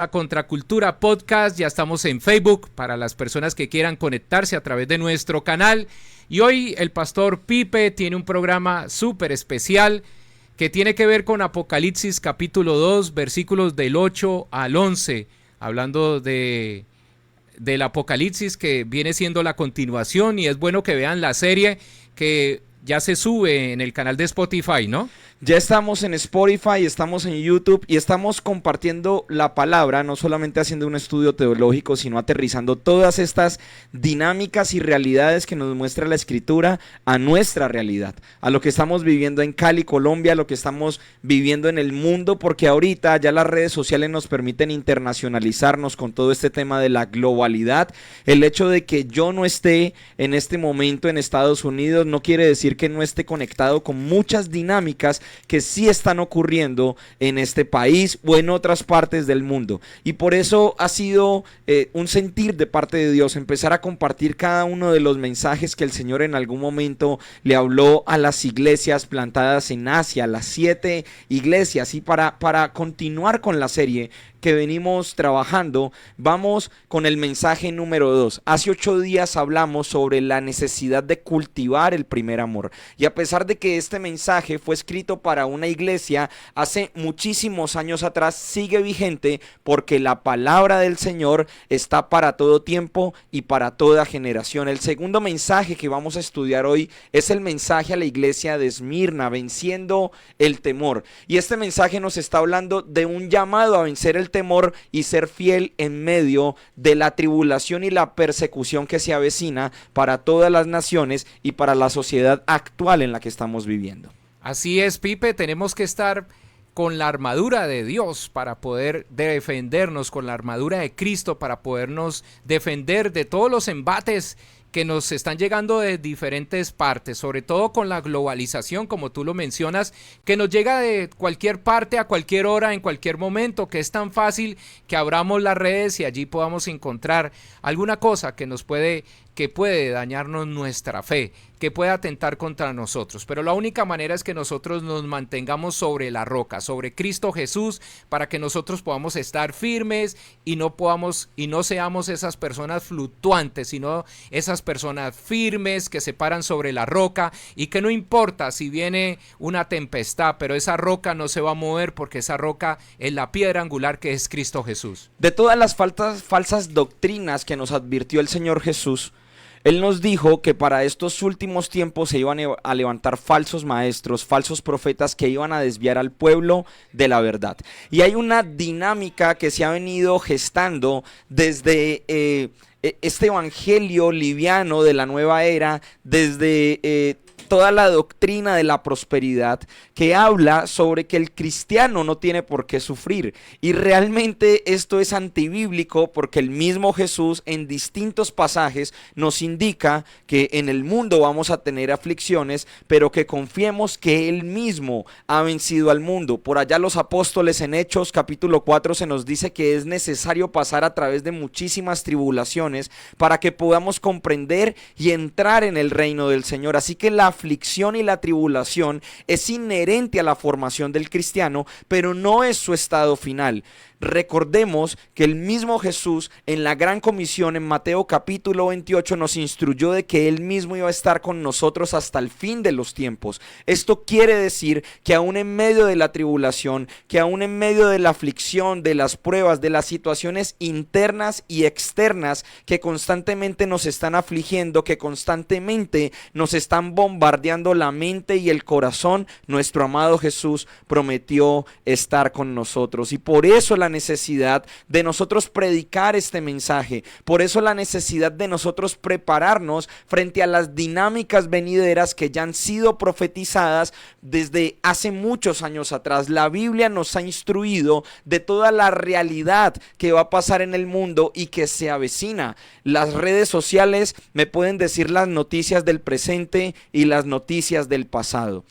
A Contracultura Podcast, ya estamos en Facebook para las personas que quieran conectarse a través de nuestro canal. Y hoy el pastor Pipe tiene un programa súper especial que tiene que ver con Apocalipsis capítulo 2, versículos del 8 al 11, hablando del Apocalipsis que viene siendo la continuación, y es bueno que vean la serie que ya se sube en el canal de Spotify, ¿no? Ya estamos en Spotify, estamos en YouTube y estamos compartiendo la palabra, no solamente haciendo un estudio teológico, sino aterrizando todas estas dinámicas y realidades que nos muestra la Escritura a nuestra realidad, a lo que estamos viviendo en Cali, Colombia, a lo que estamos viviendo en el mundo, porque ahorita ya las redes sociales nos permiten internacionalizarnos con todo este tema de la globalidad. El hecho de que yo no esté en este momento en Estados Unidos no quiere decir que no esté conectado con muchas dinámicas que sí están ocurriendo en este país o en otras partes del mundo. Y por eso ha sido un sentir de parte de Dios empezar a compartir cada uno de los mensajes que el Señor en algún momento le habló a las iglesias plantadas en Asia, las 7 iglesias. Y para continuar con la serie que venimos trabajando, vamos con el mensaje número 2. Hace 8 días hablamos sobre la necesidad de cultivar el primer amor. Y a pesar de que este mensaje fue escrito para una iglesia hace muchísimos años atrás, sigue vigente porque la palabra del Señor está para todo tiempo y para toda generación. El segundo mensaje que vamos a estudiar hoy es el mensaje a la iglesia de Esmirna, venciendo el temor. Y este mensaje nos está hablando de un llamado a vencer el temor y ser fiel en medio de la tribulación y la persecución que se avecina para todas las naciones y para la sociedad actual en la que estamos viviendo. Así es, Pipe, tenemos que estar con la armadura de Dios para poder defendernos, con la armadura de Cristo para podernos defender de todos los embates que nos están llegando de diferentes partes, sobre todo con la globalización, como tú lo mencionas, que nos llega de cualquier parte, a cualquier hora, en cualquier momento, que es tan fácil que abramos las redes y allí podamos encontrar alguna cosa que puede dañarnos nuestra fe, que puede atentar contra nosotros. Pero la única manera es que nosotros nos mantengamos sobre la roca, sobre Cristo Jesús, para que nosotros podamos estar firmes y no seamos esas personas fluctuantes, sino esas personas firmes que se paran sobre la roca, y que no importa si viene una tempestad, pero esa roca no se va a mover porque esa roca es la piedra angular que es Cristo Jesús. De todas las falsas doctrinas que nos advirtió el Señor Jesús, Él nos dijo que para estos últimos tiempos se iban a levantar falsos maestros, falsos profetas que iban a desviar al pueblo de la verdad. Y hay una dinámica que se ha venido gestando desde este evangelio liviano de la nueva era, desde toda la doctrina de la prosperidad, que habla sobre que el cristiano no tiene por qué sufrir. Y realmente esto es antibíblico, porque el mismo Jesús en distintos pasajes nos indica que en el mundo vamos a tener aflicciones, pero que confiemos que Él mismo ha vencido al mundo. Por allá los apóstoles en Hechos capítulo 4 se nos dice que es necesario pasar a través de muchísimas tribulaciones para que podamos comprender y entrar en el reino del Señor. Así que la aflicción y la tribulación es inherente a la formación del cristiano, pero no es su estado final. Recordemos que el mismo Jesús en la gran comisión en Mateo capítulo 28 nos instruyó de que Él mismo iba a estar con nosotros hasta el fin de los tiempos. Esto quiere decir que aún en medio de la tribulación, que aún en medio de la aflicción, de las pruebas, de las situaciones internas y externas que constantemente nos están afligiendo, que constantemente nos están bombardeando la mente y el corazón, nuestro amado Jesús prometió estar con nosotros. Y por eso la necesidad de nosotros predicar este mensaje, por eso la necesidad de nosotros prepararnos frente a las dinámicas venideras que ya han sido profetizadas desde hace muchos años atrás. La Biblia nos ha instruido de toda la realidad que va a pasar en el mundo y que se avecina. Las redes sociales me pueden decir las noticias del presente y las noticias del pasado.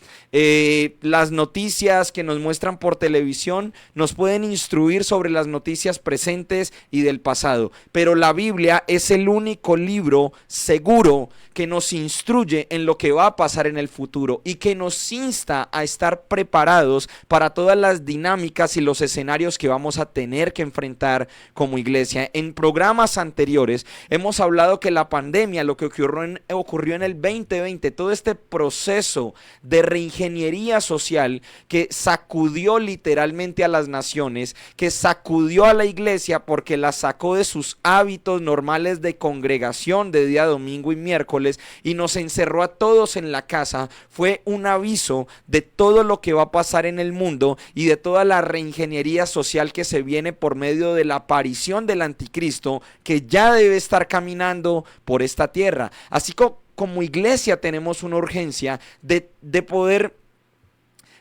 Las noticias que nos muestran por televisión nos pueden instruir sobre las noticias presentes y del pasado, pero la Biblia es el único libro seguro que nos instruye en lo que va a pasar en el futuro y que nos insta a estar preparados para todas las dinámicas y los escenarios que vamos a tener que enfrentar como iglesia. En programas anteriores hemos hablado que la pandemia, lo que ocurrió en el 2020, todo este proceso de reingeniería social que sacudió literalmente a las naciones, que sacudió a la iglesia porque la sacó de sus hábitos normales de congregación de día domingo y miércoles y nos encerró a todos en la casa, fue un aviso de todo lo que va a pasar en el mundo y de toda la reingeniería social que se viene por medio de la aparición del anticristo, que ya debe estar caminando por esta tierra. Así como iglesia tenemos una urgencia de poder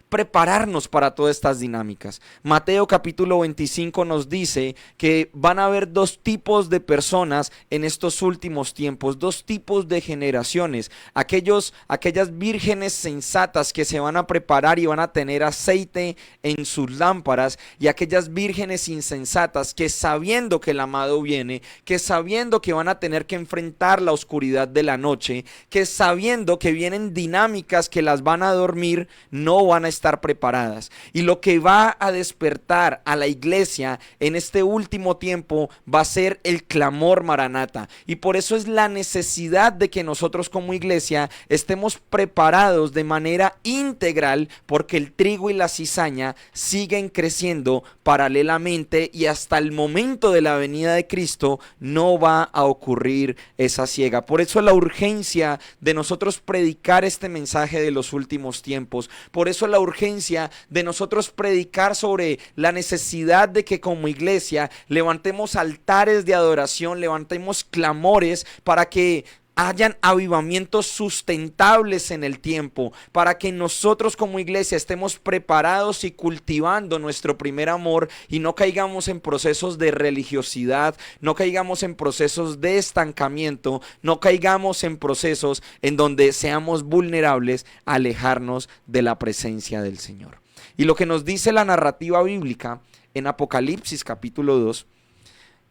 prepararnos para todas estas dinámicas. Mateo capítulo 25 nos dice que van a haber dos tipos de personas en estos últimos tiempos, dos tipos de generaciones, aquellas vírgenes sensatas que se van a preparar y van a tener aceite en sus lámparas, y aquellas vírgenes insensatas que, sabiendo que el amado viene, que sabiendo que van a tener que enfrentar la oscuridad de la noche, que sabiendo que vienen dinámicas que las van a dormir, no van a estar preparadas. Y lo que va a despertar a la iglesia en este último tiempo va a ser el clamor Maranata, y por eso es la necesidad de que nosotros como iglesia estemos preparados de manera integral, porque el trigo y la cizaña siguen creciendo paralelamente y hasta el momento de la venida de Cristo no va a ocurrir esa siega. Por eso la urgencia de nosotros predicar este mensaje de los últimos tiempos, por eso la urgencia de nosotros predicar sobre la necesidad de que como iglesia levantemos altares de adoración, levantemos clamores para que hayan avivamientos sustentables en el tiempo, para que nosotros como iglesia estemos preparados y cultivando nuestro primer amor y no caigamos en procesos de religiosidad, no caigamos en procesos de estancamiento, no caigamos en procesos en donde seamos vulnerables a alejarnos de la presencia del Señor. Y lo que nos dice la narrativa bíblica en Apocalipsis capítulo 2,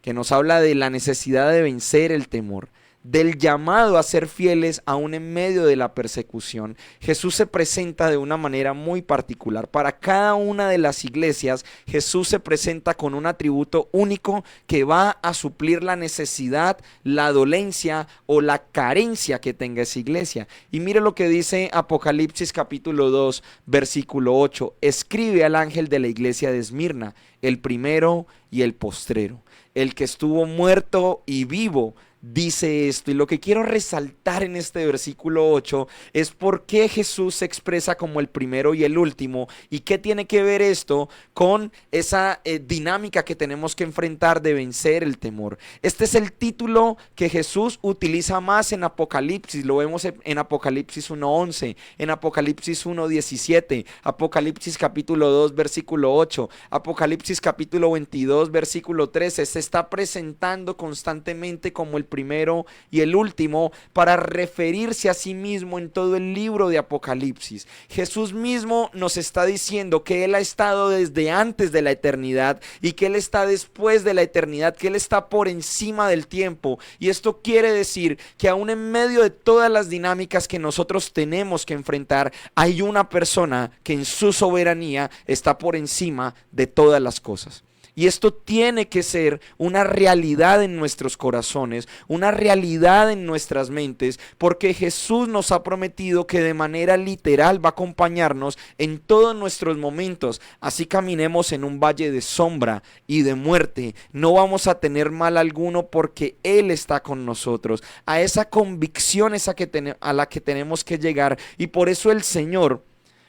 que nos habla de la necesidad de vencer el temor, del llamado a ser fieles aún en medio de la persecución. Jesús se presenta de una manera muy particular. Para cada una de las iglesias, Jesús se presenta con un atributo único que va a suplir la necesidad, la dolencia o la carencia que tenga esa iglesia. Y mire lo que dice Apocalipsis capítulo 2, versículo 8. Escribe al ángel de la iglesia de Esmirna, el primero y el postrero, el que estuvo muerto y vivo, dice esto. Y lo que quiero resaltar en este versículo 8 es por qué Jesús se expresa como el primero y el último, y qué tiene que ver esto con esa dinámica que tenemos que enfrentar de vencer el temor. Este es el título que Jesús utiliza más en Apocalipsis. Lo vemos en Apocalipsis 1:11, en Apocalipsis 1:17, Apocalipsis capítulo 2 versículo 8, Apocalipsis capítulo 22 versículo 13. Se está presentando constantemente como el primero y el último para referirse a sí mismo en todo el libro de Apocalipsis. Jesús mismo nos está diciendo que Él ha estado desde antes de la eternidad y que Él está después de la eternidad, que Él está por encima del tiempo. Y esto quiere decir que aún en medio de todas las dinámicas que nosotros tenemos que enfrentar, hay una persona que en su soberanía está por encima de todas las cosas. Y esto tiene que ser una realidad en nuestros corazones, una realidad en nuestras mentes, porque Jesús nos ha prometido que de manera literal va a acompañarnos en todos nuestros momentos. Así caminemos en un valle de sombra y de muerte, no vamos a tener mal alguno porque Él está con nosotros. A esa convicción es a la que tenemos que llegar, y por eso el Señor,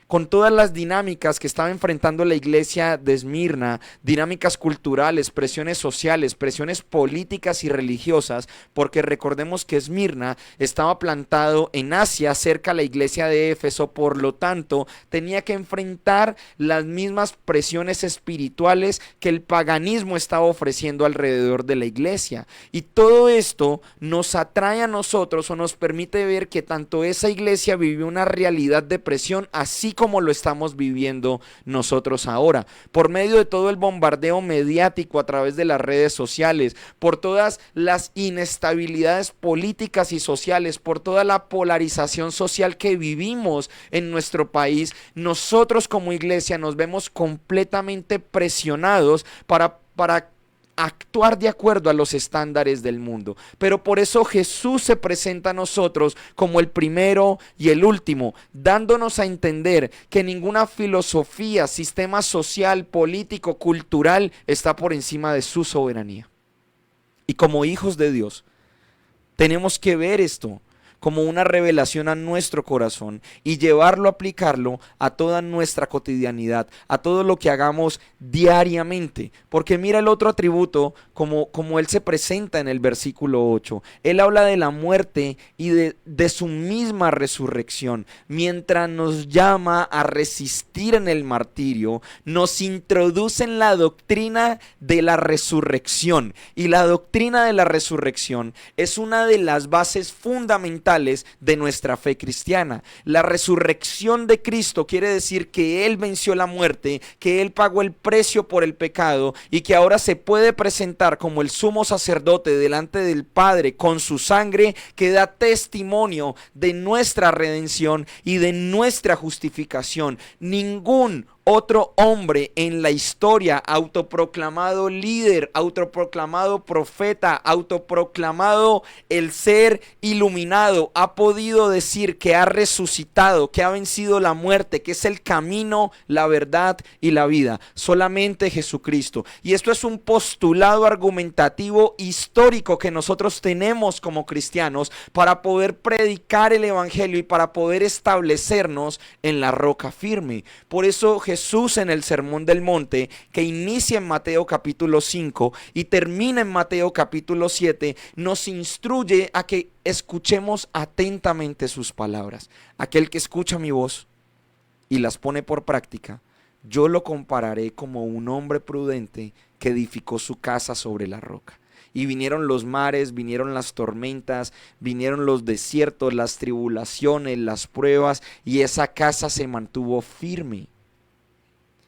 con todas las dinámicas que estaba enfrentando la iglesia de Esmirna, dinámicas culturales, presiones sociales, presiones políticas y religiosas, porque recordemos que Esmirna estaba plantado en Asia, cerca a la iglesia de Éfeso, por lo tanto tenía que enfrentar las mismas presiones espirituales que el paganismo estaba ofreciendo alrededor de la iglesia. Y todo esto nos atrae a nosotros, o nos permite ver que tanto esa iglesia vivió una realidad de presión, así como lo estamos viviendo nosotros ahora, por medio de todo el bombardeo mediático a través de las redes sociales, por todas las inestabilidades políticas y sociales, por toda la polarización social que vivimos en nuestro país. Nosotros como iglesia nos vemos completamente presionados para actuar de acuerdo a los estándares del mundo. Pero por eso Jesús se presenta a nosotros como el primero y el último, dándonos a entender que ninguna filosofía, sistema social, político, cultural está por encima de su soberanía. Y como hijos de Dios, tenemos que ver esto como una revelación a nuestro corazón y llevarlo, aplicarlo a toda nuestra cotidianidad, a todo lo que hagamos diariamente. Porque mira el otro atributo como él se presenta en el versículo 8. Él habla de la muerte y de su misma resurrección. Mientras nos llama a resistir en el martirio, nos introduce en la doctrina de la resurrección. Y la doctrina de la resurrección es una de las bases fundamentales de nuestra fe cristiana. La resurrección de Cristo quiere decir que Él venció la muerte, que Él pagó el precio por el pecado y que ahora se puede presentar como el sumo sacerdote delante del Padre con su sangre que da testimonio de nuestra redención y de nuestra justificación. Ningún otro hombre en la historia, autoproclamado líder, autoproclamado profeta, autoproclamado el ser iluminado, ha podido decir que ha resucitado, que ha vencido la muerte, que es el camino, la verdad y la vida. Solamente Jesucristo. Y esto es un postulado argumentativo histórico que nosotros tenemos como cristianos para poder predicar el evangelio y para poder establecernos en la roca firme. Por eso Jesús en el Sermón del Monte, que inicia en Mateo capítulo 5 y termina en Mateo capítulo 7, nos instruye a que escuchemos atentamente sus palabras. Aquel que escucha mi voz y las pone por práctica, yo lo compararé como un hombre prudente que edificó su casa sobre la roca. Y vinieron los mares, vinieron las tormentas, vinieron los desiertos, las tribulaciones, las pruebas, y esa casa se mantuvo firme.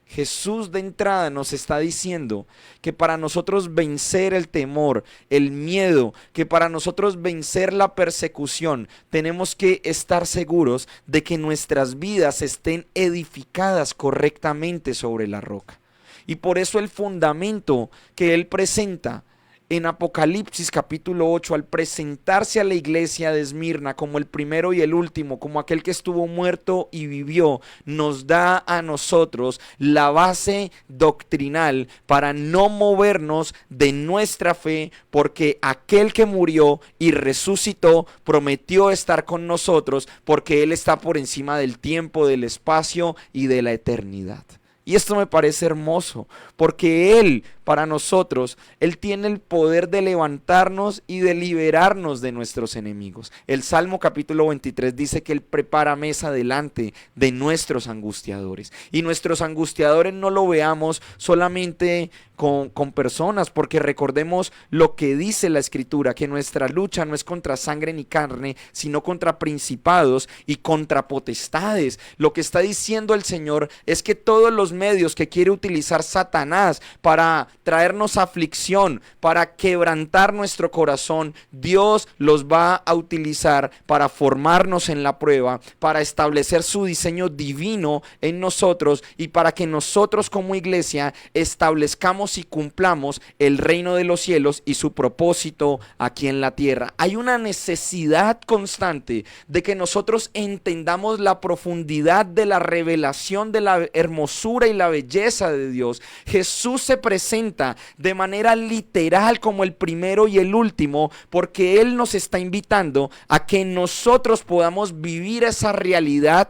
Jesús de entrada nos está diciendo que para nosotros vencer el temor, el miedo, que para nosotros vencer la persecución, tenemos que estar seguros de que nuestras vidas estén edificadas correctamente sobre la roca. Y por eso el fundamento que Él presenta en Apocalipsis capítulo 8, al presentarse a la iglesia de Esmirna como el primero y el último, como aquel que estuvo muerto y vivió, nos da a nosotros la base doctrinal para no movernos de nuestra fe, porque aquel que murió y resucitó prometió estar con nosotros, porque Él está por encima del tiempo, del espacio y de la eternidad. Y esto me parece hermoso, porque Él, para nosotros, Él tiene el poder de levantarnos y de liberarnos de nuestros enemigos. El Salmo capítulo 23 dice que Él prepara mesa delante de nuestros angustiadores. Y nuestros angustiadores no lo veamos solamente con personas, porque recordemos lo que dice la Escritura, que nuestra lucha no es contra sangre ni carne, sino contra principados y contra potestades. Lo que está diciendo el Señor es que todos los medios que quiere utilizar Satanás para traernos aflicción, para quebrantar nuestro corazón, Dios los va a utilizar para formarnos en la prueba, para establecer su diseño divino en nosotros y para que nosotros como iglesia establezcamos y cumplamos el reino de los cielos y su propósito aquí en la tierra. Hay una necesidad constante de que nosotros entendamos la profundidad de la revelación de la hermosura y la belleza de Dios. Jesús se presenta de manera literal como el primero y el último, porque Él nos está invitando a que nosotros podamos vivir esa realidad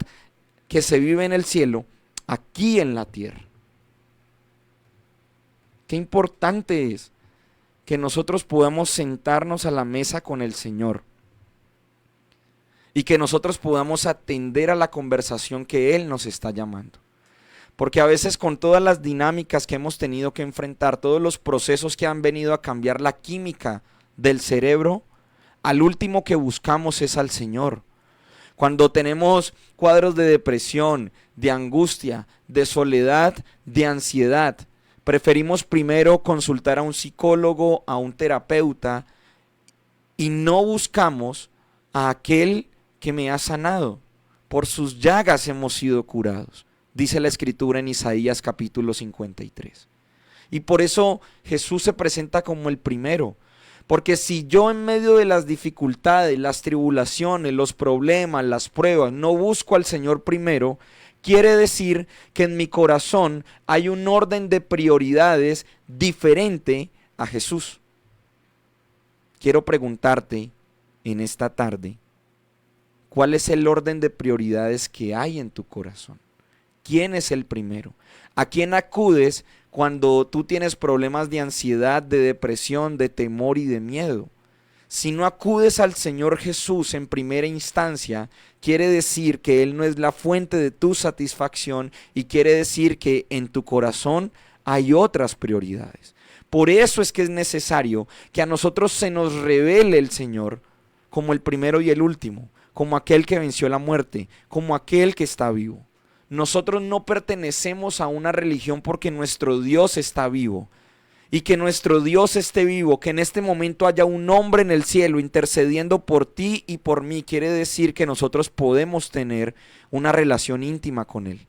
que se vive en el cielo, aquí en la tierra. Qué importante es que nosotros podamos sentarnos a la mesa con el Señor y que nosotros podamos atender a la conversación que Él nos está llamando. Porque a veces con todas las dinámicas que hemos tenido que enfrentar, todos los procesos que han venido a cambiar la química del cerebro, al último que buscamos es al Señor. Cuando tenemos cuadros de depresión, de angustia, de soledad, de ansiedad, preferimos primero consultar a un psicólogo, a un terapeuta, y no buscamos a aquel que me ha sanado. Por sus llagas hemos sido curados, dice la Escritura en Isaías capítulo 53. Y por eso Jesús se presenta como el primero. Porque si yo en medio de las dificultades, las tribulaciones, los problemas, las pruebas, no busco al Señor primero, quiere decir que en mi corazón hay un orden de prioridades diferente a Jesús. Quiero preguntarte en esta tarde, ¿cuál es el orden de prioridades que hay en tu corazón? ¿Quién es el primero? ¿A quién acudes cuando tú tienes problemas de ansiedad, de depresión, de temor y de miedo? Si no acudes al Señor Jesús en primera instancia, quiere decir que Él no es la fuente de tu satisfacción y quiere decir que en tu corazón hay otras prioridades. Por eso es que es necesario que a nosotros se nos revele el Señor como el primero y el último, como aquel que venció la muerte, como aquel que está vivo. Nosotros no pertenecemos a una religión porque nuestro Dios está vivo. Y que nuestro Dios esté vivo, que en este momento haya un hombre en el cielo intercediendo por ti y por mí, quiere decir que nosotros podemos tener una relación íntima con Él.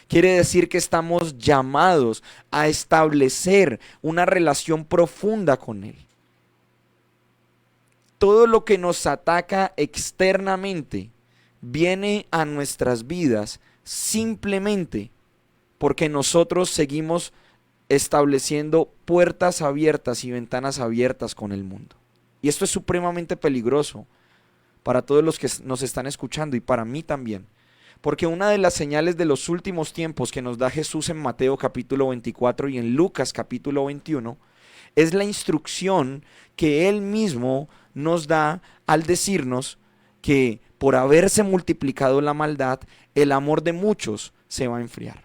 Quiere decir que estamos llamados a establecer una relación profunda con Él. Todo lo que nos ataca externamente viene a nuestras vidas simplemente porque nosotros seguimos estableciendo puertas abiertas y ventanas abiertas con el mundo. Y esto es supremamente peligroso para todos los que nos están escuchando y para mí también. Porque una de las señales de los últimos tiempos que nos da Jesús en Mateo capítulo 24 y en Lucas capítulo 21 es la instrucción que Él mismo nos da al decirnos que por haberse multiplicado la maldad, el amor de muchos se va a enfriar.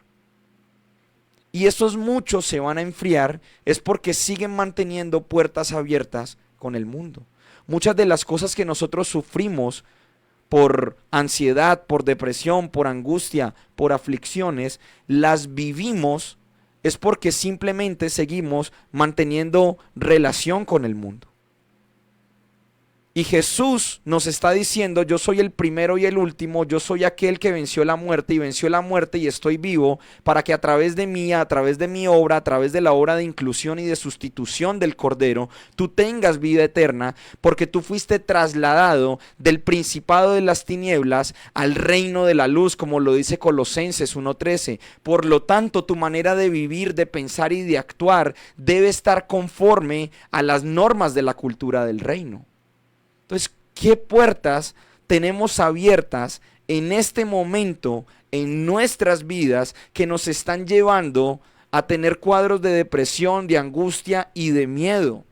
Y esos muchos se van a enfriar es porque siguen manteniendo puertas abiertas con el mundo. Muchas de las cosas que nosotros sufrimos por ansiedad, por depresión, por angustia, por aflicciones, las vivimos es porque simplemente seguimos manteniendo relación con el mundo. Y Jesús nos está diciendo, yo soy el primero y el último, yo soy aquel que venció la muerte y estoy vivo para que a través de mí, a través de mi obra, a través de la obra de inclusión y de sustitución del Cordero, tú tengas vida eterna, porque tú fuiste trasladado del principado de las tinieblas al reino de la luz, como lo dice Colosenses 1:13. Por lo tanto, tu manera de vivir, de pensar y de actuar debe estar conforme a las normas de la cultura del reino. Entonces, ¿qué puertas tenemos abiertas en este momento en nuestras vidas que nos están llevando a tener cuadros de depresión, de angustia y de miedo?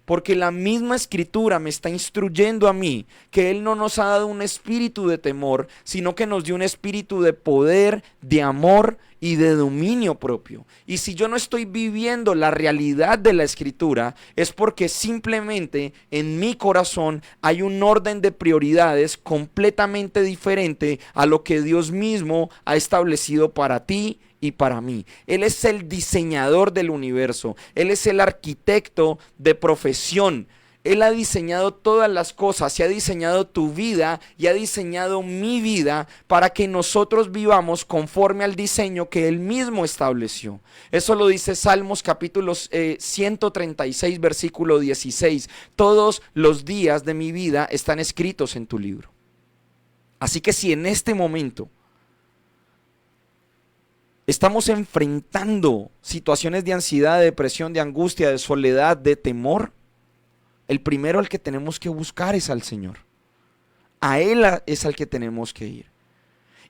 Porque la misma Escritura me está instruyendo a mí que Él no nos ha dado un espíritu de temor, sino que nos dio un espíritu de poder, de amor y de dominio propio. Y si yo no estoy viviendo la realidad de la Escritura, es porque simplemente en mi corazón hay un orden de prioridades completamente diferente a lo que Dios mismo ha establecido para ti y para mí. Él es el diseñador del universo. Él es el arquitecto de profesión. Él ha diseñado todas las cosas, y ha diseñado tu vida y ha diseñado mi vida para que nosotros vivamos conforme al diseño que Él mismo estableció. Eso lo dice Salmos capítulo 136 versículo 16. Todos los días de mi vida están escritos en tu libro. Así que si en este momento estamos enfrentando situaciones de ansiedad, de depresión, de angustia, de soledad, de temor, el primero al que tenemos que buscar es al Señor. A Él es al que tenemos que ir.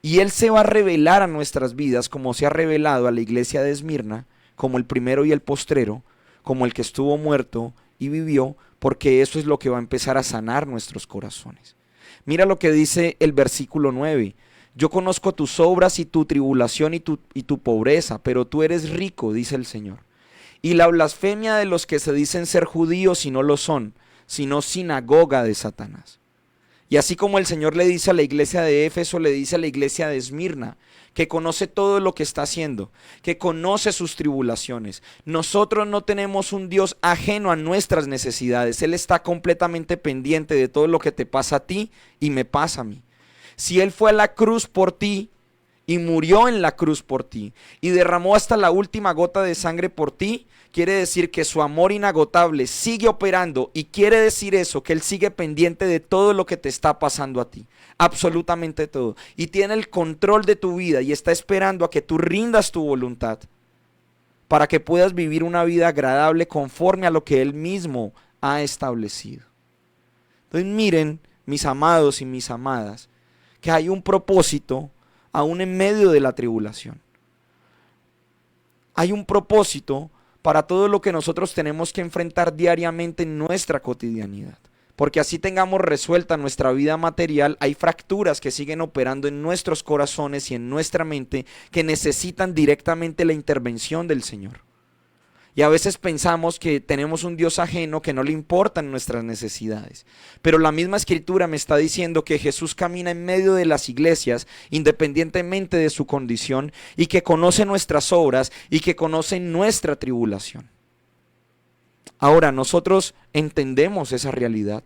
Y Él se va a revelar a nuestras vidas como se ha revelado a la iglesia de Esmirna, como el primero y el postrero, como el que estuvo muerto y vivió, porque eso es lo que va a empezar a sanar nuestros corazones. Mira lo que dice el versículo 9. Yo conozco tus obras y tu tribulación y tu pobreza, pero tú eres rico, dice el Señor. Y la blasfemia de los que se dicen ser judíos y no lo son, sino sinagoga de Satanás. Y así como el Señor le dice a la iglesia de Éfeso, le dice a la iglesia de Esmirna, que conoce todo lo que está haciendo, que conoce sus tribulaciones. Nosotros no tenemos un Dios ajeno a nuestras necesidades. Él está completamente pendiente de todo lo que te pasa a ti y me pasa a mí. Si Él fue a la cruz por ti y murió en la cruz por ti y derramó hasta la última gota de sangre por ti, quiere decir que su amor inagotable sigue operando, y quiere decir eso, que Él sigue pendiente de todo lo que te está pasando a ti, absolutamente todo, y tiene el control de tu vida y está esperando a que tú rindas tu voluntad para que puedas vivir una vida agradable conforme a lo que Él mismo ha establecido. Entonces miren, mis amados y mis amadas, que hay un propósito aún en medio de la tribulación. Hay un propósito para todo lo que nosotros tenemos que enfrentar diariamente en nuestra cotidianidad. Porque así tengamos resuelta nuestra vida material, hay fracturas que siguen operando en nuestros corazones y en nuestra mente que necesitan directamente la intervención del Señor. Y a veces pensamos que tenemos un Dios ajeno que no le importan nuestras necesidades. Pero la misma Escritura me está diciendo que Jesús camina en medio de las iglesias independientemente de su condición, y que conoce nuestras obras y que conoce nuestra tribulación. Ahora, nosotros entendemos esa realidad.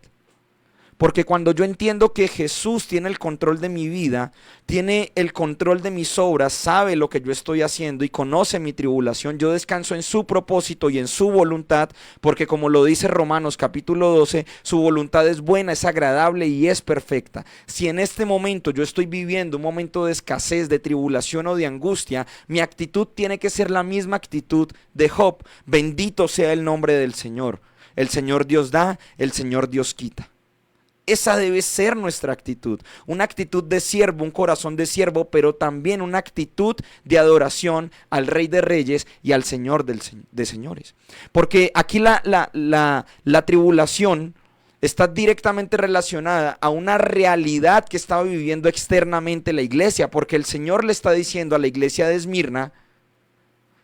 Porque cuando yo entiendo que Jesús tiene el control de mi vida, tiene el control de mis obras, sabe lo que yo estoy haciendo y conoce mi tribulación, yo descanso en su propósito y en su voluntad, porque como lo dice Romanos capítulo 12, su voluntad es buena, es agradable y es perfecta. Si en este momento yo estoy viviendo un momento de escasez, de tribulación o de angustia, mi actitud tiene que ser la misma actitud de Job: bendito sea el nombre del Señor. El Señor Dios da, el Señor Dios quita. Esa debe ser nuestra actitud, una actitud de siervo, un corazón de siervo, pero también una actitud de adoración al Rey de Reyes y al Señor de Señores. Porque aquí la tribulación está directamente relacionada a una realidad que estaba viviendo externamente la iglesia, porque el Señor le está diciendo a la iglesia de Esmirna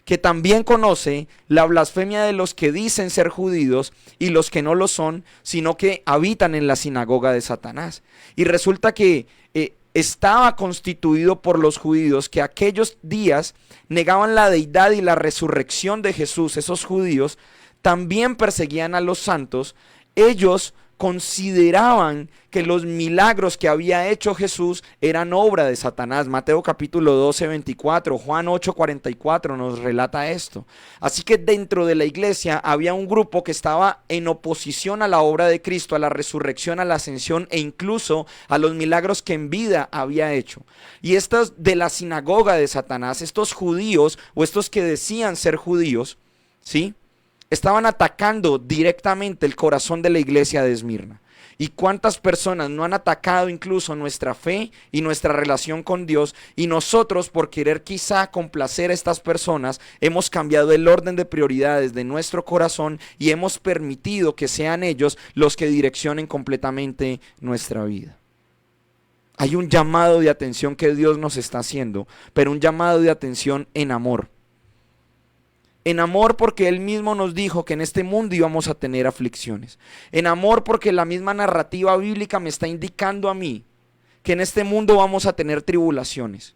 que también conoce la blasfemia de los que dicen ser judíos y los que no lo son, sino que habitan en la sinagoga de Satanás. Y resulta que estaba constituido por los judíos que aquellos días negaban la deidad y la resurrección de Jesús. Esos judíos también perseguían a los santos. Ellos consideraban que los milagros que había hecho Jesús eran obra de Satanás. Mateo capítulo 12, 24, Juan 8, 44 nos relata esto. Así que dentro de la iglesia había un grupo que estaba en oposición a la obra de Cristo, a la resurrección, a la ascensión e incluso a los milagros que en vida había hecho. Y estos de la sinagoga de Satanás, estos judíos o estos que decían ser judíos, ¿sí?, estaban atacando directamente el corazón de la iglesia de Esmirna. ¿Y cuántas personas no han atacado incluso nuestra fe y nuestra relación con Dios? Y nosotros, por querer quizá complacer a estas personas, hemos cambiado el orden de prioridades de nuestro corazón y hemos permitido que sean ellos los que direccionen completamente nuestra vida. Hay un llamado de atención que Dios nos está haciendo, pero un llamado de atención en amor. En amor porque Él mismo nos dijo que en este mundo íbamos a tener aflicciones. En amor porque la misma narrativa bíblica me está indicando a mí que en este mundo vamos a tener tribulaciones.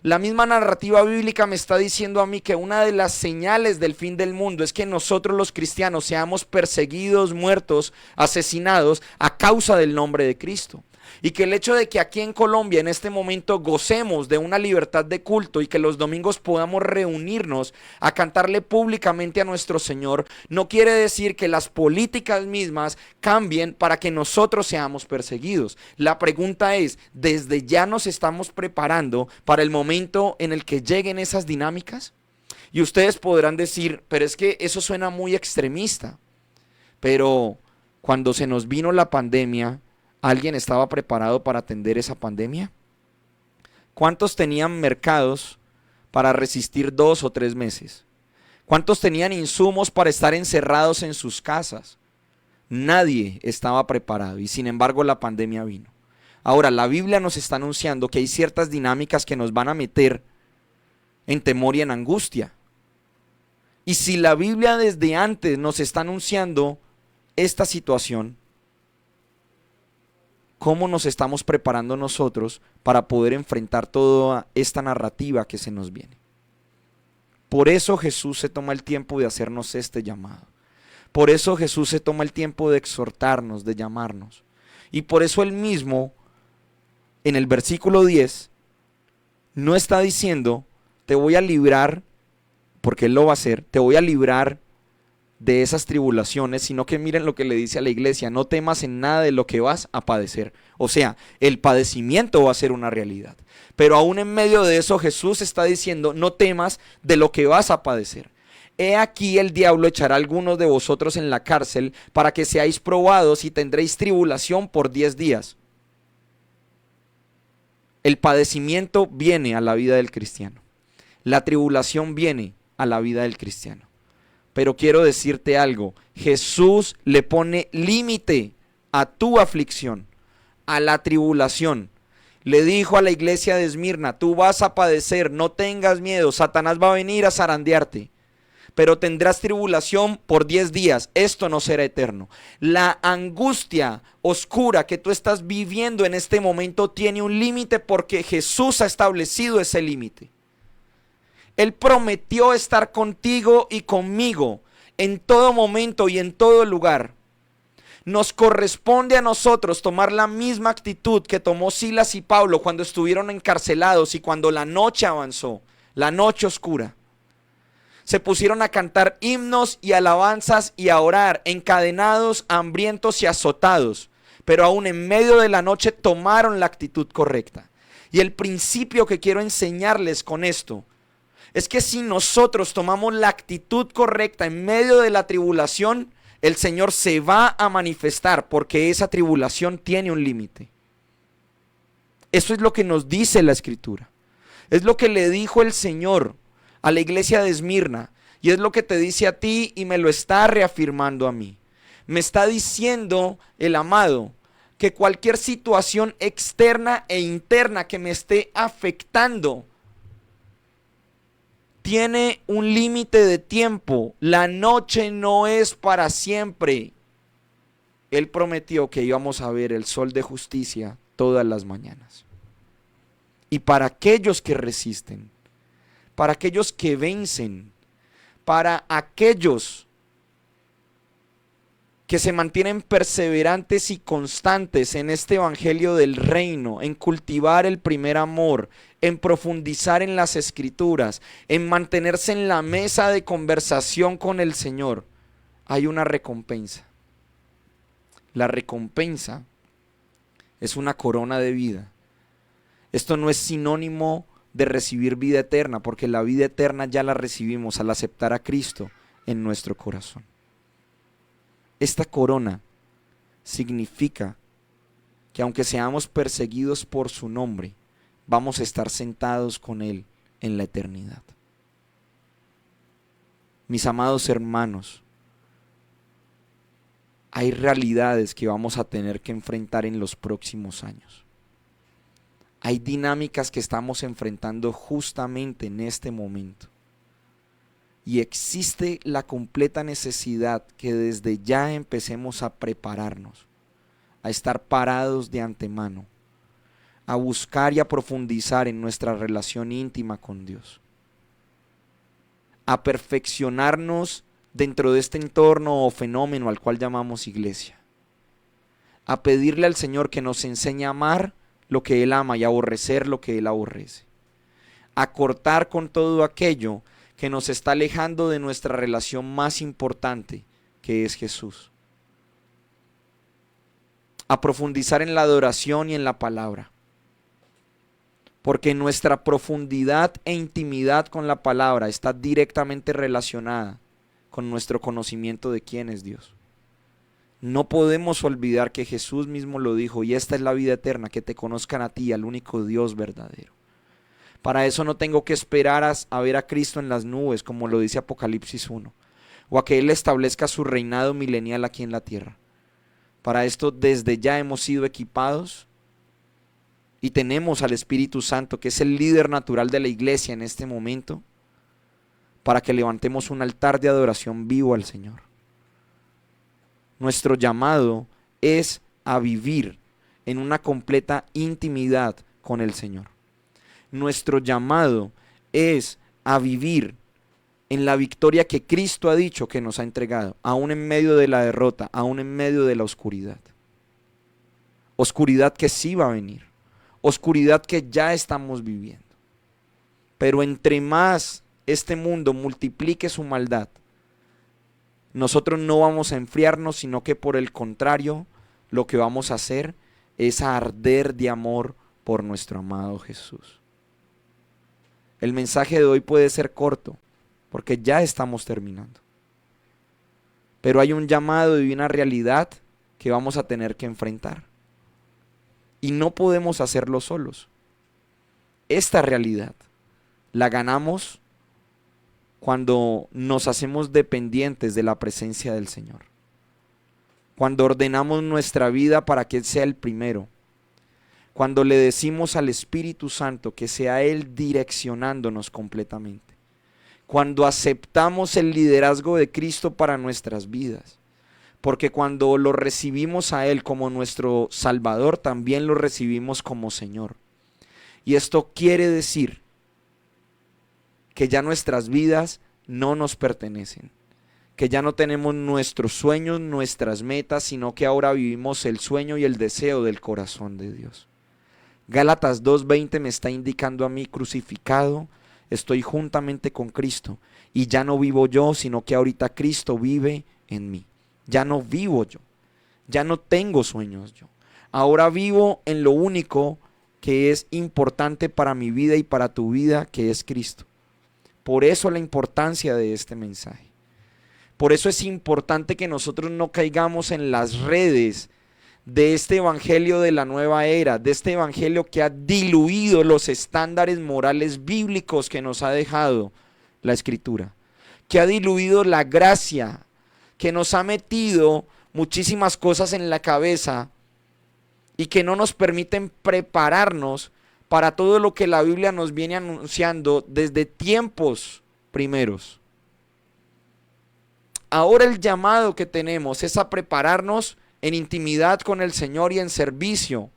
La misma narrativa bíblica me está diciendo a mí que una de las señales del fin del mundo es que nosotros los cristianos seamos perseguidos, muertos, asesinados a causa del nombre de Cristo. Y que el hecho de que aquí en Colombia en este momento gocemos de una libertad de culto y que los domingos podamos reunirnos a cantarle públicamente a nuestro Señor, no quiere decir que las políticas mismas cambien para que nosotros seamos perseguidos. La pregunta es, ¿desde ya nos estamos preparando para el momento en el que lleguen esas dinámicas? Y ustedes podrán decir, pero es que eso suena muy extremista. Pero cuando se nos vino la pandemia, ¿alguien estaba preparado para atender esa pandemia? ¿Cuántos tenían mercados para resistir 2 o 3 meses? ¿Cuántos tenían insumos para estar encerrados en sus casas? Nadie estaba preparado y sin embargo la pandemia vino. Ahora, la Biblia nos está anunciando que hay ciertas dinámicas que nos van a meter en temor y en angustia. Y si la Biblia desde antes nos está anunciando esta situación, cómo nos estamos preparando nosotros para poder enfrentar toda esta narrativa que se nos viene. Por eso Jesús se toma el tiempo de hacernos este llamado. Por eso Jesús se toma el tiempo de exhortarnos, de llamarnos. Y por eso Él mismo, en el versículo 10, no está diciendo, te voy a librar, porque Él lo va a hacer, te voy a librar de esas tribulaciones, sino que miren lo que le dice a la iglesia, no temas en nada de lo que vas a padecer. O sea, el padecimiento va a ser una realidad. Pero aún en medio de eso Jesús está diciendo, no temas de lo que vas a padecer. He aquí el diablo echará a algunos de vosotros en la cárcel para que seáis probados y tendréis tribulación por 10 días. El padecimiento viene a la vida del cristiano. La tribulación viene a la vida del cristiano. Pero quiero decirte algo, Jesús le pone límite a tu aflicción, a la tribulación. Le dijo a la iglesia de Esmirna, tú vas a padecer, no tengas miedo, Satanás va a venir a zarandearte, pero tendrás tribulación por 10 días, esto no será eterno. La angustia oscura que tú estás viviendo en este momento tiene un límite porque Jesús ha establecido ese límite. Él prometió estar contigo y conmigo en todo momento y en todo lugar. Nos corresponde a nosotros tomar la misma actitud que tomó Silas y Pablo cuando estuvieron encarcelados y cuando la noche avanzó, la noche oscura. Se pusieron a cantar himnos y alabanzas y a orar, encadenados, hambrientos y azotados. Pero aún en medio de la noche tomaron la actitud correcta. Y el principio que quiero enseñarles con esto es que si nosotros tomamos la actitud correcta en medio de la tribulación, el Señor se va a manifestar porque esa tribulación tiene un límite. Eso es lo que nos dice la Escritura. Es lo que le dijo el Señor a la iglesia de Esmirna y es lo que te dice a ti y me lo está reafirmando a mí. Me está diciendo el amado que cualquier situación externa e interna que me esté afectando tiene un límite de tiempo. La noche no es para siempre. Él prometió que íbamos a ver el sol de justicia todas las mañanas. Y para aquellos que resisten, para aquellos que vencen, para aquellos que se mantienen perseverantes y constantes en este evangelio del reino, en cultivar el primer amor, en profundizar en las escrituras, en mantenerse en la mesa de conversación con el Señor, hay una recompensa. La recompensa es una corona de vida. Esto no es sinónimo de recibir vida eterna, porque la vida eterna ya la recibimos al aceptar a Cristo en nuestro corazón. Esta corona significa que aunque seamos perseguidos por su nombre, vamos a estar sentados con Él en la eternidad. Mis amados hermanos, hay realidades que vamos a tener que enfrentar en los próximos años. Hay dinámicas que estamos enfrentando justamente en este momento. Y existe la completa necesidad que desde ya empecemos a prepararnos, a estar parados de antemano, a buscar y a profundizar en nuestra relación íntima con Dios, a perfeccionarnos dentro de este entorno o fenómeno al cual llamamos iglesia, a pedirle al Señor que nos enseñe a amar lo que Él ama y a aborrecer lo que Él aborrece, a cortar con todo aquello que nos está alejando de nuestra relación más importante, que es Jesús. A profundizar en la adoración y en la palabra. Porque nuestra profundidad e intimidad con la palabra está directamente relacionada con nuestro conocimiento de quién es Dios. No podemos olvidar que Jesús mismo lo dijo, y esta es la vida eterna, que te conozcan a ti, al único Dios verdadero. Para eso no tengo que esperar a ver a Cristo en las nubes, como lo dice Apocalipsis 1, o a que Él establezca su reinado milenial aquí en la tierra. Para esto desde ya hemos sido equipados y tenemos al Espíritu Santo, que es el líder natural de la iglesia en este momento, para que levantemos un altar de adoración vivo al Señor. Nuestro llamado es a vivir en una completa intimidad con el Señor. Nuestro llamado es a vivir en la victoria que Cristo ha dicho que nos ha entregado, aún en medio de la derrota, aún en medio de la oscuridad. Oscuridad que sí va a venir, oscuridad que ya estamos viviendo. Pero entre más este mundo multiplique su maldad, nosotros no vamos a enfriarnos, sino que por el contrario, lo que vamos a hacer es arder de amor por nuestro amado Jesús. El mensaje de hoy puede ser corto, porque ya estamos terminando. Pero hay un llamado y una realidad que vamos a tener que enfrentar. Y no podemos hacerlo solos. Esta realidad la ganamos cuando nos hacemos dependientes de la presencia del Señor. Cuando ordenamos nuestra vida para que Él sea el primero. Cuando le decimos al Espíritu Santo que sea Él direccionándonos completamente. Cuando aceptamos el liderazgo de Cristo para nuestras vidas. Porque cuando lo recibimos a Él como nuestro Salvador, también lo recibimos como Señor. Y esto quiere decir que ya nuestras vidas no nos pertenecen. Que ya no tenemos nuestros sueños, nuestras metas, sino que ahora vivimos el sueño y el deseo del corazón de Dios. Gálatas 2:20 me está indicando a mí: crucificado estoy juntamente con Cristo, y ya no vivo yo, sino que ahorita Cristo vive en mí. Ya no vivo yo, ya no tengo sueños yo. Ahora vivo en lo único que es importante para mi vida y para tu vida, que es Cristo. Por eso la importancia de este mensaje. Por eso es importante que nosotros no caigamos en las redes de este evangelio de la nueva era, de este evangelio que ha diluido los estándares morales bíblicos que nos ha dejado la Escritura, que ha diluido la gracia, que nos ha metido muchísimas cosas en la cabeza y que no nos permiten prepararnos para todo lo que la Biblia nos viene anunciando desde tiempos primeros. Ahora el llamado que tenemos es a prepararnos en intimidad con el Señor y en servicio,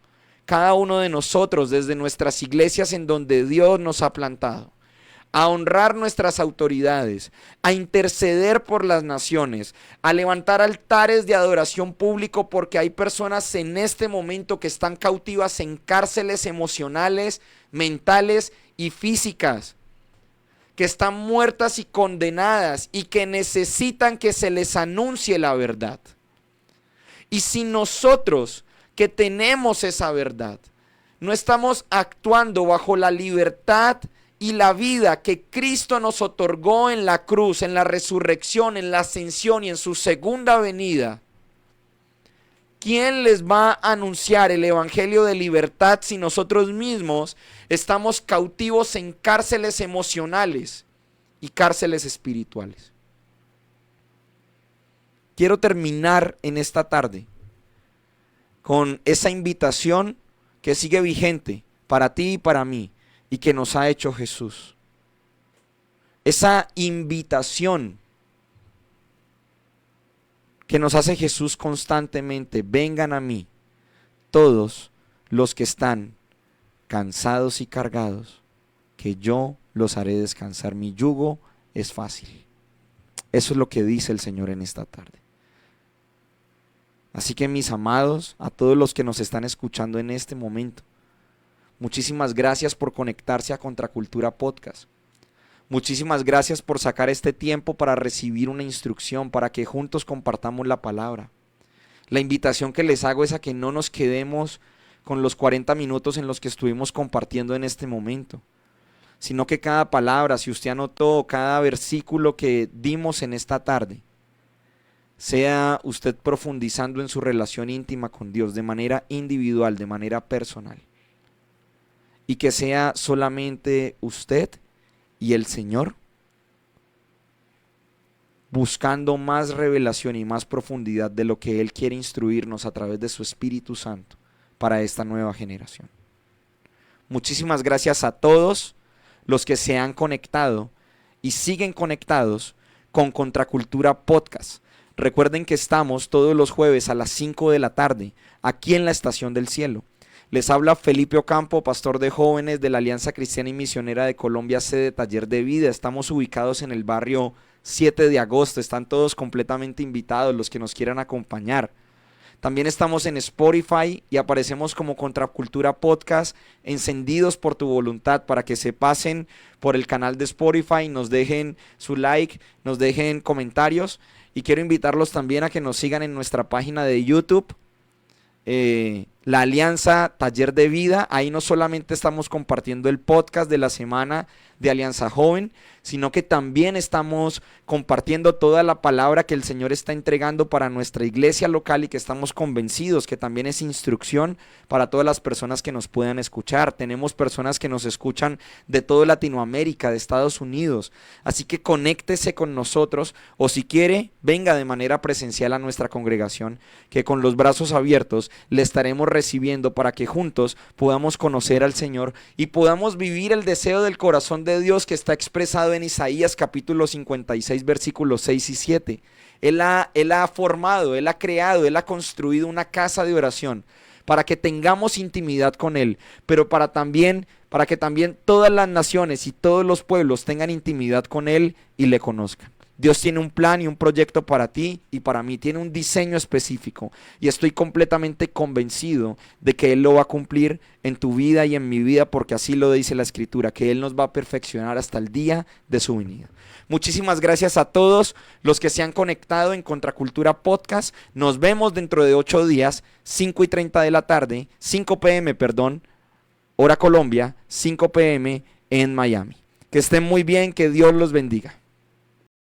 cada uno de nosotros desde nuestras iglesias en donde Dios nos ha plantado, a honrar nuestras autoridades, a interceder por las naciones, a levantar altares de adoración público, porque hay personas en este momento que están cautivas en cárceles emocionales, mentales y físicas, que están muertas y condenadas y que necesitan que se les anuncie la verdad. Y si nosotros, que tenemos esa verdad, no estamos actuando bajo la libertad y la vida que Cristo nos otorgó en la cruz, en la resurrección, en la ascensión y en su segunda venida, ¿quién les va a anunciar el evangelio de libertad si nosotros mismos estamos cautivos en cárceles emocionales y cárceles espirituales? Quiero terminar en esta tarde con esa invitación que sigue vigente para ti y para mí y que nos ha hecho Jesús. Esa invitación que nos hace Jesús constantemente: vengan a mí todos los que están cansados y cargados, que yo los haré descansar. Mi yugo es fácil. Eso es lo que dice el Señor en esta tarde. Así que, mis amados, a todos los que nos están escuchando en este momento, muchísimas gracias por conectarse a Contracultura Podcast. Muchísimas gracias por sacar este tiempo para recibir una instrucción, para que juntos compartamos la palabra. La invitación que les hago es a que no nos quedemos con los 40 minutos en los que estuvimos compartiendo en este momento, sino que cada palabra, si usted anotó, cada versículo que dimos en esta tarde, sea usted profundizando en su relación íntima con Dios de manera individual, de manera personal, y que sea solamente usted y el Señor buscando más revelación y más profundidad de lo que Él quiere instruirnos a través de su Espíritu Santo para esta nueva generación. Muchísimas gracias a todos los que se han conectado y siguen conectados con Contracultura Podcast. Recuerden que estamos todos los jueves a las 5 de la tarde, aquí en la Estación del Cielo. Les habla Felipe Ocampo, pastor de jóvenes de la Alianza Cristiana y Misionera de Colombia, sede Taller de Vida. Estamos ubicados en el barrio 7 de agosto, están todos completamente invitados los que nos quieran acompañar. También estamos en Spotify y aparecemos como Contracultura Podcast, encendidos por tu voluntad, para que se pasen por el canal de Spotify, nos dejen su like, nos dejen comentarios, y quiero invitarlos también a que nos sigan en nuestra página de YouTube, la Alianza Taller de Vida. Ahí no solamente estamos compartiendo el podcast de la semana de Alianza Joven, sino que también estamos compartiendo toda la palabra que el Señor está entregando para nuestra iglesia local, y que estamos convencidos que también es instrucción para todas las personas que nos puedan escuchar. Tenemos personas que nos escuchan de toda Latinoamérica, de Estados Unidos, así que conéctese con nosotros, o si quiere, venga de manera presencial a nuestra congregación, que con los brazos abiertos le estaremos recibiendo para que juntos podamos conocer al Señor y podamos vivir el deseo del corazón de Dios que está expresado en Isaías capítulo 56 versículos 6 y 7. Él ha formado, Él ha creado, Él ha construido una casa de oración para que tengamos intimidad con Él, pero para que también todas las naciones y todos los pueblos tengan intimidad con Él y le conozcan. Dios tiene un plan y un proyecto para ti y para mí, tiene un diseño específico, y estoy completamente convencido de que Él lo va a cumplir en tu vida y en mi vida, porque así lo dice la Escritura, que Él nos va a perfeccionar hasta el día de su venida. Muchísimas gracias a todos los que se han conectado en Contracultura Podcast. Nos vemos dentro de 8 días, 5:30 de la tarde, 5 p.m., hora Colombia, 5 p.m. en Miami. Que estén muy bien, que Dios los bendiga.